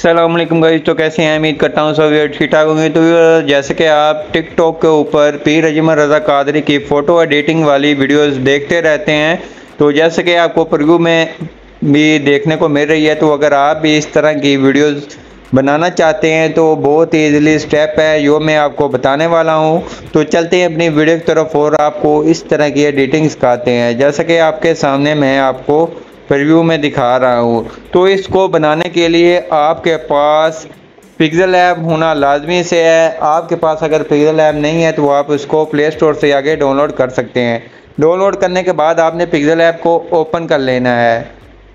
अस्सलाम वालेकुम गाइस। तो कैसे हैं? उम्मीद करता हूँ सब ठीक ठाक होंगे। तो जैसे कि आप टिकटॉक के ऊपर पीर अजमल रज़ा कादरी की फ़ोटो एडिटिंग वाली वीडियोस देखते रहते हैं, तो जैसे कि आपको प्रीव्यू में भी देखने को मिल रही है, तो अगर आप भी इस तरह की वीडियोस बनाना चाहते हैं तो बहुत ईजिली स्टेप है जो मैं आपको बताने वाला हूँ। तो चलते हैं अपनी वीडियो की तरफ और आपको इस तरह की एडिटिंग सिखाते हैं, जैसे कि आपके सामने मैं आपको प्रीव्यू में दिखा रहा हूँ। तो इसको बनाने के लिए आपके पास पिक्सल ऐप होना लाजमी से है। आपके पास अगर पिक्सल ऐप नहीं है तो आप उसको प्ले स्टोर से आगे डाउनलोड कर सकते हैं। डाउनलोड करने के बाद आपने पिक्सल ऐप को ओपन कर लेना है।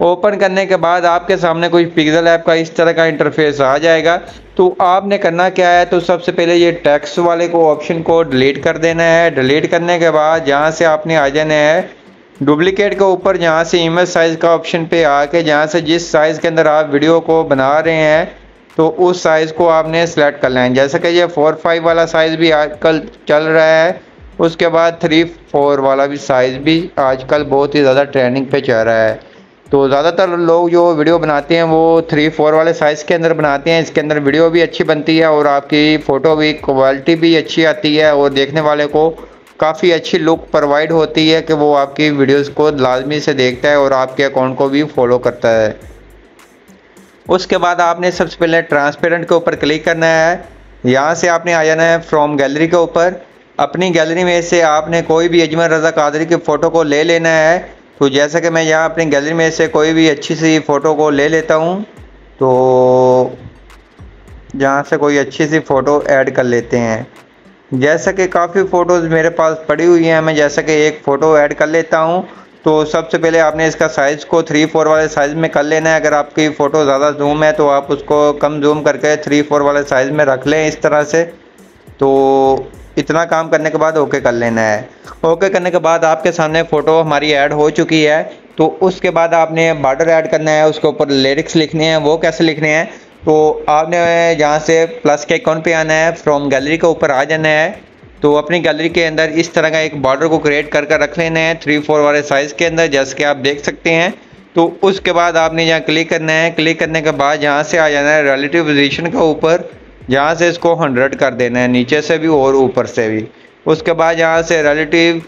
ओपन करने के बाद आपके सामने कुछ पिक्सल ऐप का इस तरह का इंटरफेस आ जाएगा। तो आपने करना क्या है, तो सबसे पहले ये टेक्स्ट वाले को ऑप्शन को डिलीट कर देना है। डिलीट करने के बाद जहाँ से आपने आ जाना है डुप्लीकेट के ऊपर, जहाँ से इमेज साइज़ का ऑप्शन पे आके जहाँ से जिस साइज़ के अंदर आप वीडियो को बना रहे हैं तो उस साइज़ को आपने सेलेक्ट कर लेना है। जैसे कि ये 4:5 वाला साइज़ भी आजकल चल रहा है, उसके बाद 3:4 वाला भी साइज़ भी आजकल बहुत ही ज़्यादा ट्रेंडिंग पे चल रहा है। तो ज़्यादातर लोग जो वीडियो बनाते हैं वो 3:4 वाले साइज़ के अंदर बनाते हैं। इसके अंदर वीडियो भी अच्छी बनती है और आपकी फ़ोटो भी क्वालिटी भी अच्छी आती है और देखने वाले को काफ़ी अच्छी लुक प्रोवाइड होती है कि वो आपकी वीडियोस को लाजमी से देखता है और आपके अकाउंट को भी फॉलो करता है। उसके बाद आपने सबसे पहले ट्रांसपेरेंट के ऊपर क्लिक करना है। यहाँ से आपने आ जाना है फ्रॉम गैलरी के ऊपर। अपनी गैलरी में से आपने कोई भी अजमल रज़ा कादरी की फ़ोटो को ले लेना है। तो जैसा कि मैं यहाँ अपनी गैलरी में से कोई भी अच्छी सी फ़ोटो को ले लेता हूँ, तो यहाँ से कोई अच्छी सी फ़ोटो ऐड कर लेते हैं। जैसा कि काफ़ी फ़ोटोज़ मेरे पास पड़ी हुई हैं, मैं जैसा कि एक फ़ोटो ऐड कर लेता हूँ। तो सबसे पहले आपने इसका साइज़ को 3:4 वाले साइज़ में कर लेना है। अगर आपकी फ़ोटो ज़्यादा जूम है तो आप उसको कम जूम करके 3:4 वाले साइज़ में रख लें इस तरह से। तो इतना काम करने के बाद ओके कर लेना है। ओके करने के बाद आपके सामने फ़ोटो हमारी ऐड हो चुकी है। तो उसके बाद आपने बॉर्डर ऐड करना है, उसके ऊपर लिरिक्स लिखने हैं। वो कैसे लिखने हैं, तो आपने जहाँ से प्लस के आइकॉन पे आना है, फ्रॉम गैलरी के ऊपर आ जाना है। तो अपनी गैलरी के अंदर इस तरह का एक बॉर्डर को क्रिएट कर कर रख लेना है 3:4 वाले साइज़ के अंदर, जैसे कि आप देख सकते हैं। तो उसके बाद आपने यहाँ क्लिक करना है। क्लिक करने के बाद यहाँ से आ जाना है रिलेटिव पोजीशन के ऊपर, जहाँ से इसको 100 कर देना है, नीचे से भी और ऊपर से भी। उसके बाद यहाँ से रिलेटिव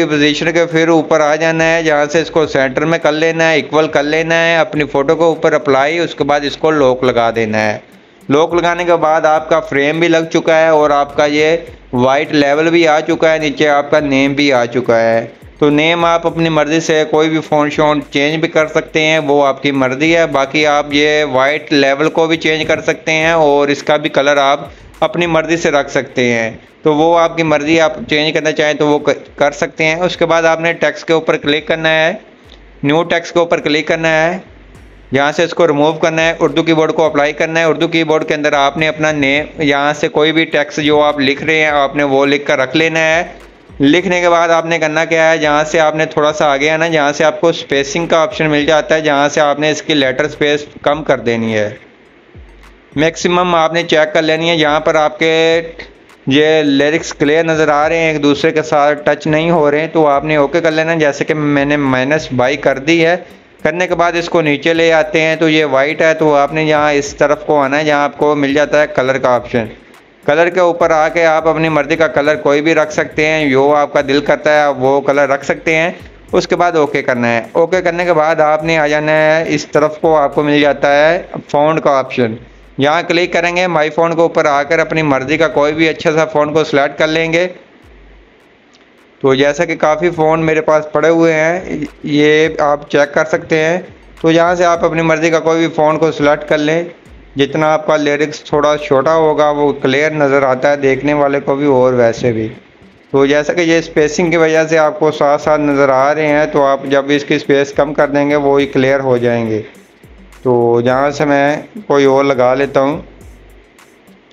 पोजीशन के फिर ऊपर आ जाना है, जहाँ से इसको सेंटर में कर लेना है, इक्वल कर लेना है अपनी फ़ोटो के ऊपर अप्लाई। उसके बाद इसको लॉक लगा देना है। लॉक लगाने के बाद आपका फ्रेम भी लग चुका है और आपका ये वाइट लेवल भी आ चुका है, नीचे आपका नेम भी आ चुका है। तो नेम आप अपनी मर्ज़ी से कोई भी फ़ॉन्ट शॉन्ट चेंज भी कर सकते हैं, वो आपकी मर्ज़ी है। बाकी आप ये वाइट लेवल को भी चेंज कर सकते हैं और इसका भी कलर आप अपनी मर्ज़ी से रख सकते हैं। तो वो आपकी मर्ज़ी, आप चेंज करना चाहें तो वो कर सकते हैं। उसके बाद आपने टेक्स्ट के ऊपर क्लिक करना है, न्यू टेक्स्ट के ऊपर क्लिक करना है, यहाँ से इसको रिमूव करना है, उर्दू कीबोर्ड को अप्लाई करना है। उर्दू कीबोर्ड के अंदर आपने अपना नेम, यहाँ से कोई भी टेक्स्ट जो आप लिख रहे हैं आपने वो लिख कर रख लेना है। लिखने के बाद आपने करना क्या है, जहाँ से आपने थोड़ा सा आगे आना, जहाँ से आपको स्पेसिंग का ऑप्शन मिल जाता है, जहाँ से आपने इसकी लेटर स्पेस कम कर देनी है। मैक्सिमम आपने चेक कर लेनी है, जहाँ पर आपके ये लिरिक्स क्लियर नज़र आ रहे हैं, एक दूसरे के साथ टच नहीं हो रहे हैं, तो आपने ओके कर लेना। जैसे कि मैंने -22 कर दी है। करने के बाद इसको नीचे ले आते हैं, तो ये वाइट है, तो आपने यहाँ इस तरफ को आना है, जहाँ आपको मिल जाता है कलर का ऑप्शन। कलर के ऊपर आके आप अपनी मर्ज़ी का कलर कोई भी रख सकते हैं, जो आपका दिल करता है आप वो कलर रख सकते हैं। उसके बाद ओके करना है। ओके करने के बाद आपने आ जाना है, इस तरफ को आपको मिल जाता है फ़ॉन्ट का ऑप्शन। यहाँ क्लिक करेंगे, माई फ़ॉन्ट के ऊपर आकर अपनी मर्ज़ी का कोई भी अच्छा सा फ़ॉन्ट को सिलेक्ट कर लेंगे। तो जैसा कि काफ़ी फ़ोन मेरे पास पड़े हुए हैं, ये आप चेक कर सकते हैं। तो यहाँ से आप अपनी मर्ज़ी का कोई भी फ़ोन को सिलेक्ट कर लें। जितना आपका लिरिक्स थोड़ा छोटा होगा वो क्लियर नज़र आता है देखने वाले को भी और वैसे भी। तो जैसा कि ये स्पेसिंग की वजह से आपको साथ साथ नज़र आ रहे हैं, तो आप जब इसकी स्पेस कम कर देंगे वो ही क्लियर हो जाएंगे। तो जहाँ से मैं कोई और लगा लेता हूँ।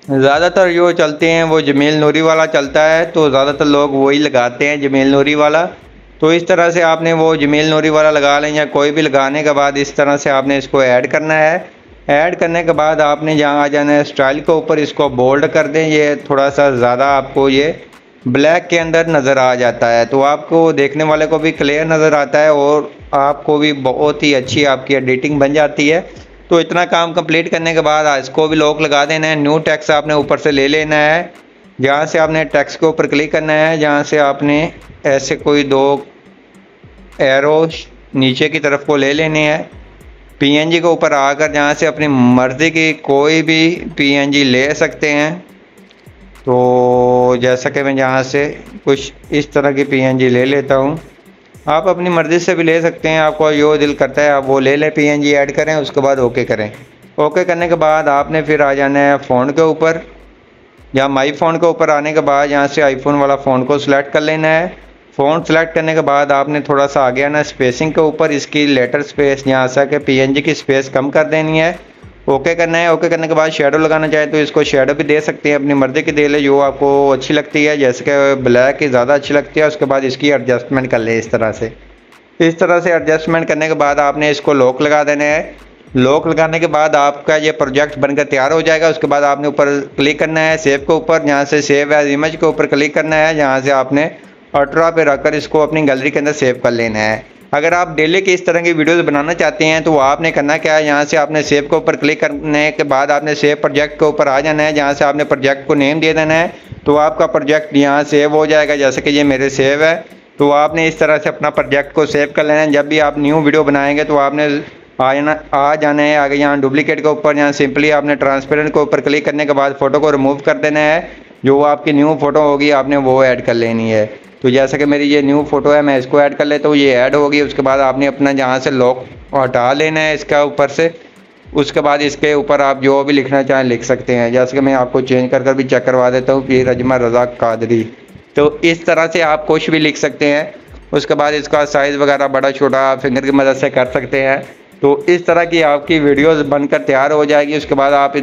ज़्यादातर जो चलते हैं वो जमील नूरी वाला चलता है, तो ज़्यादातर लोग वही लगाते हैं जमील नूरी वाला। तो इस तरह से आपने वो जमील नूरी वाला लगा लें या कोई भी लगाने के बाद इस तरह से आपने इसको ऐड करना है। ऐड करने के बाद आपने जहाँ आ जाना है स्टाइल के ऊपर, इसको बोल्ड कर दें। ये थोड़ा सा ज़्यादा आपको ये ब्लैक के अंदर नज़र आ जाता है, तो आपको देखने वाले को भी क्लियर नज़र आता है और आपको भी बहुत ही अच्छी आपकी एडिटिंग बन जाती है। तो इतना काम कंप्लीट करने के बाद इसको भी लॉक लगा देना है। न्यू टेक्स्ट आपने ऊपर से ले लेना है, जहाँ से आपने टेक्स्ट के ऊपर क्लिक करना है, जहाँ से आपने ऐसे कोई 2 एरो नीचे की तरफ को ले लेने हैं। पीएनजी के ऊपर आकर जहाँ से अपनी मर्ज़ी की कोई भी पीएनजी ले सकते हैं। तो जैसा कि मैं यहाँ से कुछ इस तरह की पीएनजी ले लेता हूँ, आप अपनी मर्ज़ी से भी ले सकते हैं, आपको जो दिल करता है आप वो ले लें, पीएनजी ऐड करें, उसके बाद ओके करें। ओके करने के बाद आपने फिर आ जाना है फ़ोन के ऊपर, या माई फ़ोन के ऊपर आने के बाद यहाँ से आईफोन वाला फ़ोन को सिलेक्ट कर लेना है। फ़ोन सेलेक्ट करने के बाद आपने थोड़ा सा आगे आना स्पेसिंग के ऊपर, इसकी लेटर स्पेस यहाँ से आके पीएनजी की स्पेस कम कर देनी है। ओके करना है। ओके करने के बाद शेडो लगाना चाहे तो इसको शेडो भी दे सकते हैं, अपनी मर्ज़ी की दे ले जो आपको अच्छी लगती है, जैसे कि ब्लैक की ज़्यादा अच्छी लगती है। उसके बाद इसकी एडजस्टमेंट कर ले इस तरह से एडजस्टमेंट करने के बाद आपने इसको लॉक लगा देना है। लॉक लगाने के बाद आपका ये प्रोजेक्ट बनकर तैयार हो जाएगा। उसके बाद आपने ऊपर क्लिक करना है सेव के ऊपर, जहाँ से सेव एज इमेज के ऊपर क्लिक करना है, जहाँ से आपने अल्ट्रा पे रखकर इसको अपनी गैलरी के अंदर सेव कर लेना है। अगर आप डेली की इस तरह की वीडियोस बनाना चाहते हैं तो आपने करना क्या है, यहाँ से आपने सेव के ऊपर क्लिक करने के बाद आपने सेव प्रोजेक्ट के ऊपर आ जाना है, जहाँ से आपने प्रोजेक्ट को नेम दे देना है। तो आपका प्रोजेक्ट यहाँ सेव हो जाएगा, जैसे कि ये मेरे सेव है। तो आपने इस तरह से अपना प्रोजेक्ट को सेव कर लेना है। जब भी आप न्यू वीडियो बनाएंगे तो आपने आ जाना है आगे यहाँ डुप्लीकेट के ऊपर, यहाँ सिंपली आपने ट्रांसपेरेंट के ऊपर क्लिक करने के बाद फ़ोटो को रिमूव कर देना है। जो आपकी न्यू फ़ोटो होगी आपने वो ऐड कर लेनी है। तो जैसा कि मेरी ये न्यू फ़ोटो है, मैं इसको ऐड कर लेता हूँ, ये ऐड होगी। उसके बाद आपने अपना जहाँ से लॉक हटा लेना है इसका ऊपर से। उसके बाद इसके ऊपर आप जो भी लिखना चाहें लिख सकते हैं, जैसे कि मैं आपको चेंज कर भी चेक करवा देता हूँ, पीर अजमल रज़ा कादरी। तो इस तरह से आप कुछ भी लिख सकते हैं। उसके बाद इसका साइज़ वगैरह बड़ा छोटा फिंगर की मदद से कर सकते हैं। तो इस तरह की आपकी वीडियोस बनकर तैयार हो जाएगी। उसके बाद आप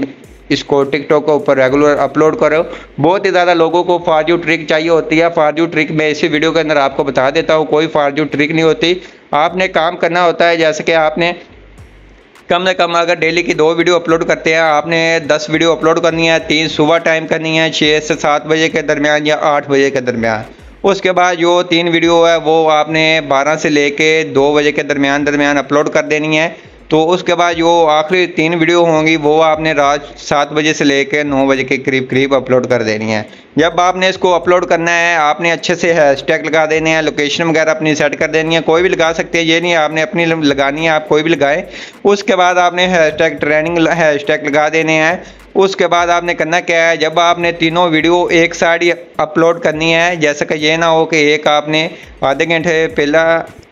इसको टिकटॉक के ऊपर रेगुलर अपलोड करो। बहुत ही ज़्यादा लोगों को फार्जू ट्रिक चाहिए होती है। फार्जू ट्रिक मैं इसी वीडियो के अंदर आपको बता देता हूँ, कोई फार्जू ट्रिक नहीं होती। आपने काम करना होता है, जैसे कि आपने कम से कम अगर डेली की 2 वीडियो अपलोड करते हैं, आपने 10 वीडियो अपलोड करनी है। 3 सुबह टाइम करनी है 6 से 7 बजे के दरमियान या 8 बजे के दरमियान। उसके बाद जो 3 वीडियो है वो आपने 12 से लेके 2 बजे के दरमियान अपलोड कर देनी है। तो उसके बाद जो आखिरी 3 वीडियो होंगी वो आपने रात 7 बजे से लेकर 9 बजे के करीब अपलोड कर देनी है। जब आपने इसको अपलोड करना है आपने अच्छे से हैशटैग लगा देने हैं, लोकेशन वगैरह अपनी सेट कर देनी है। कोई भी लगा सकते हैं, ये नहीं आपने अपनी लगानी है, आप कोई भी लगाएं। उसके बाद आपने हैशटैग ट्रेनिंग हैशटैग लगा देने हैं। उसके बाद आपने करना क्या है, जब आपने तीनों वीडियो एक साइड अपलोड करनी है, जैसे कि ये ना हो कि एक आपने आधे घंटे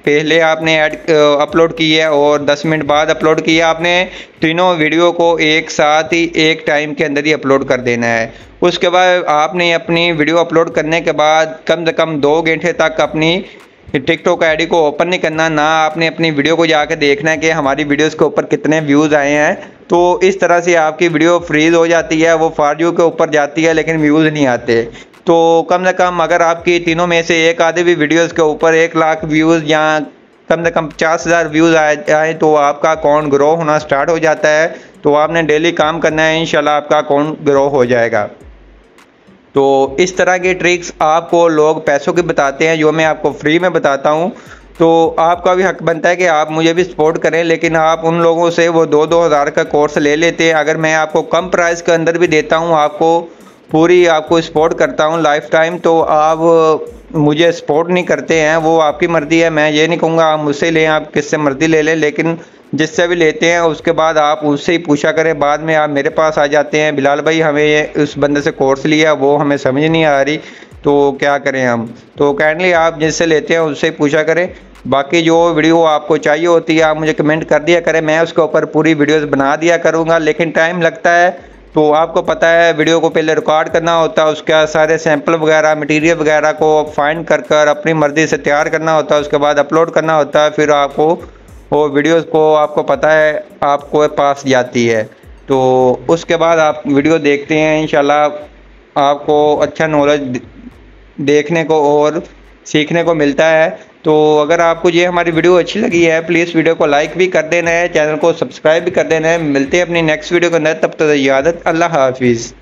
पहले आपने अपलोड की है और 10 मिनट बाद अपलोड किया। आपने तीनों वीडियो को एक साथ ही एक टाइम के अंदर ही अपलोड कर देना है। उसके बाद आपने अपनी वीडियो अपलोड करने के बाद कम से कम 2 घंटे तक अपनी टिकटॉक आईडी को ओपन नहीं करना, ना आपने अपनी वीडियो को जाकर देखना है कि हमारी वीडियोस के ऊपर कितने व्यूज़ आए हैं। तो इस तरह से आपकी वीडियो फ्रीज हो जाती है, वो फार्जू के ऊपर जाती है लेकिन व्यूज़ नहीं आते। तो कम से कम अगर आपकी तीनों में से एक आधे भी वीडियोस के ऊपर 1 लाख व्यूज़ या कम से कम 50,000 व्यूज़ आए तो आपका अकाउंट ग्रो होना स्टार्ट हो जाता है। तो आपने डेली काम करना है, इंशाल्लाह आपका अकाउंट ग्रो हो जाएगा। तो इस तरह की ट्रिक्स आपको लोग पैसों की बताते हैं, जो मैं आपको फ्री में बताता हूँ। तो आपका भी हक बनता है कि आप मुझे भी सपोर्ट करें, लेकिन आप उन लोगों से वो 2-2 हज़ार का कोर्स ले लेते हैं। अगर मैं आपको कम प्राइस के अंदर भी देता हूँ, आपको सपोर्ट करता हूँ लाइफ टाइम, तो आप मुझे सपोर्ट नहीं करते हैं, वो आपकी मर्ज़ी है। मैं ये नहीं कहूँगा आप मुझसे लें, आप किससे मर्ज़ी ले लें, लेकिन जिससे भी लेते हैं उसके बाद आप उससे ही पूछा करें। बाद में आप मेरे पास आ जाते हैं, बिलाल भाई हमें ये उस बंदे से कोर्स लिया, वो हमें समझ नहीं आ रही, तो क्या करें हम। तो काइंडली आप जिससे लेते हैं उससे ही पूछा करें। बाकी जो वीडियो आपको चाहिए होती है आप मुझे कमेंट कर दिया करें, मैं उसके ऊपर पूरी वीडियोस बना दिया करूँगा, लेकिन टाइम लगता है। तो आपको पता है वीडियो को पहले रिकॉर्ड करना होता है, उसका सारे सैंपल वगैरह मटेरियल वगैरह को फाइंड कर अपनी मर्ज़ी से तैयार करना होता है, उसके बाद अपलोड करना होता है, फिर आपको वो वीडियोस को आपको पता है आपको पास जाती है। तो उसके बाद आप वीडियो देखते हैं, इंशाल्लाह आपको अच्छा नॉलेज देखने को और सीखने को मिलता है। तो अगर आपको ये हमारी वीडियो अच्छी लगी है प्लीज़ वीडियो को लाइक भी कर देना है, चैनल को सब्सक्राइब भी कर देना है। मिलते हैं अपनी नेक्स्ट वीडियो के अंदर, तब तक इजाज़त, अल्लाह हाफिज़।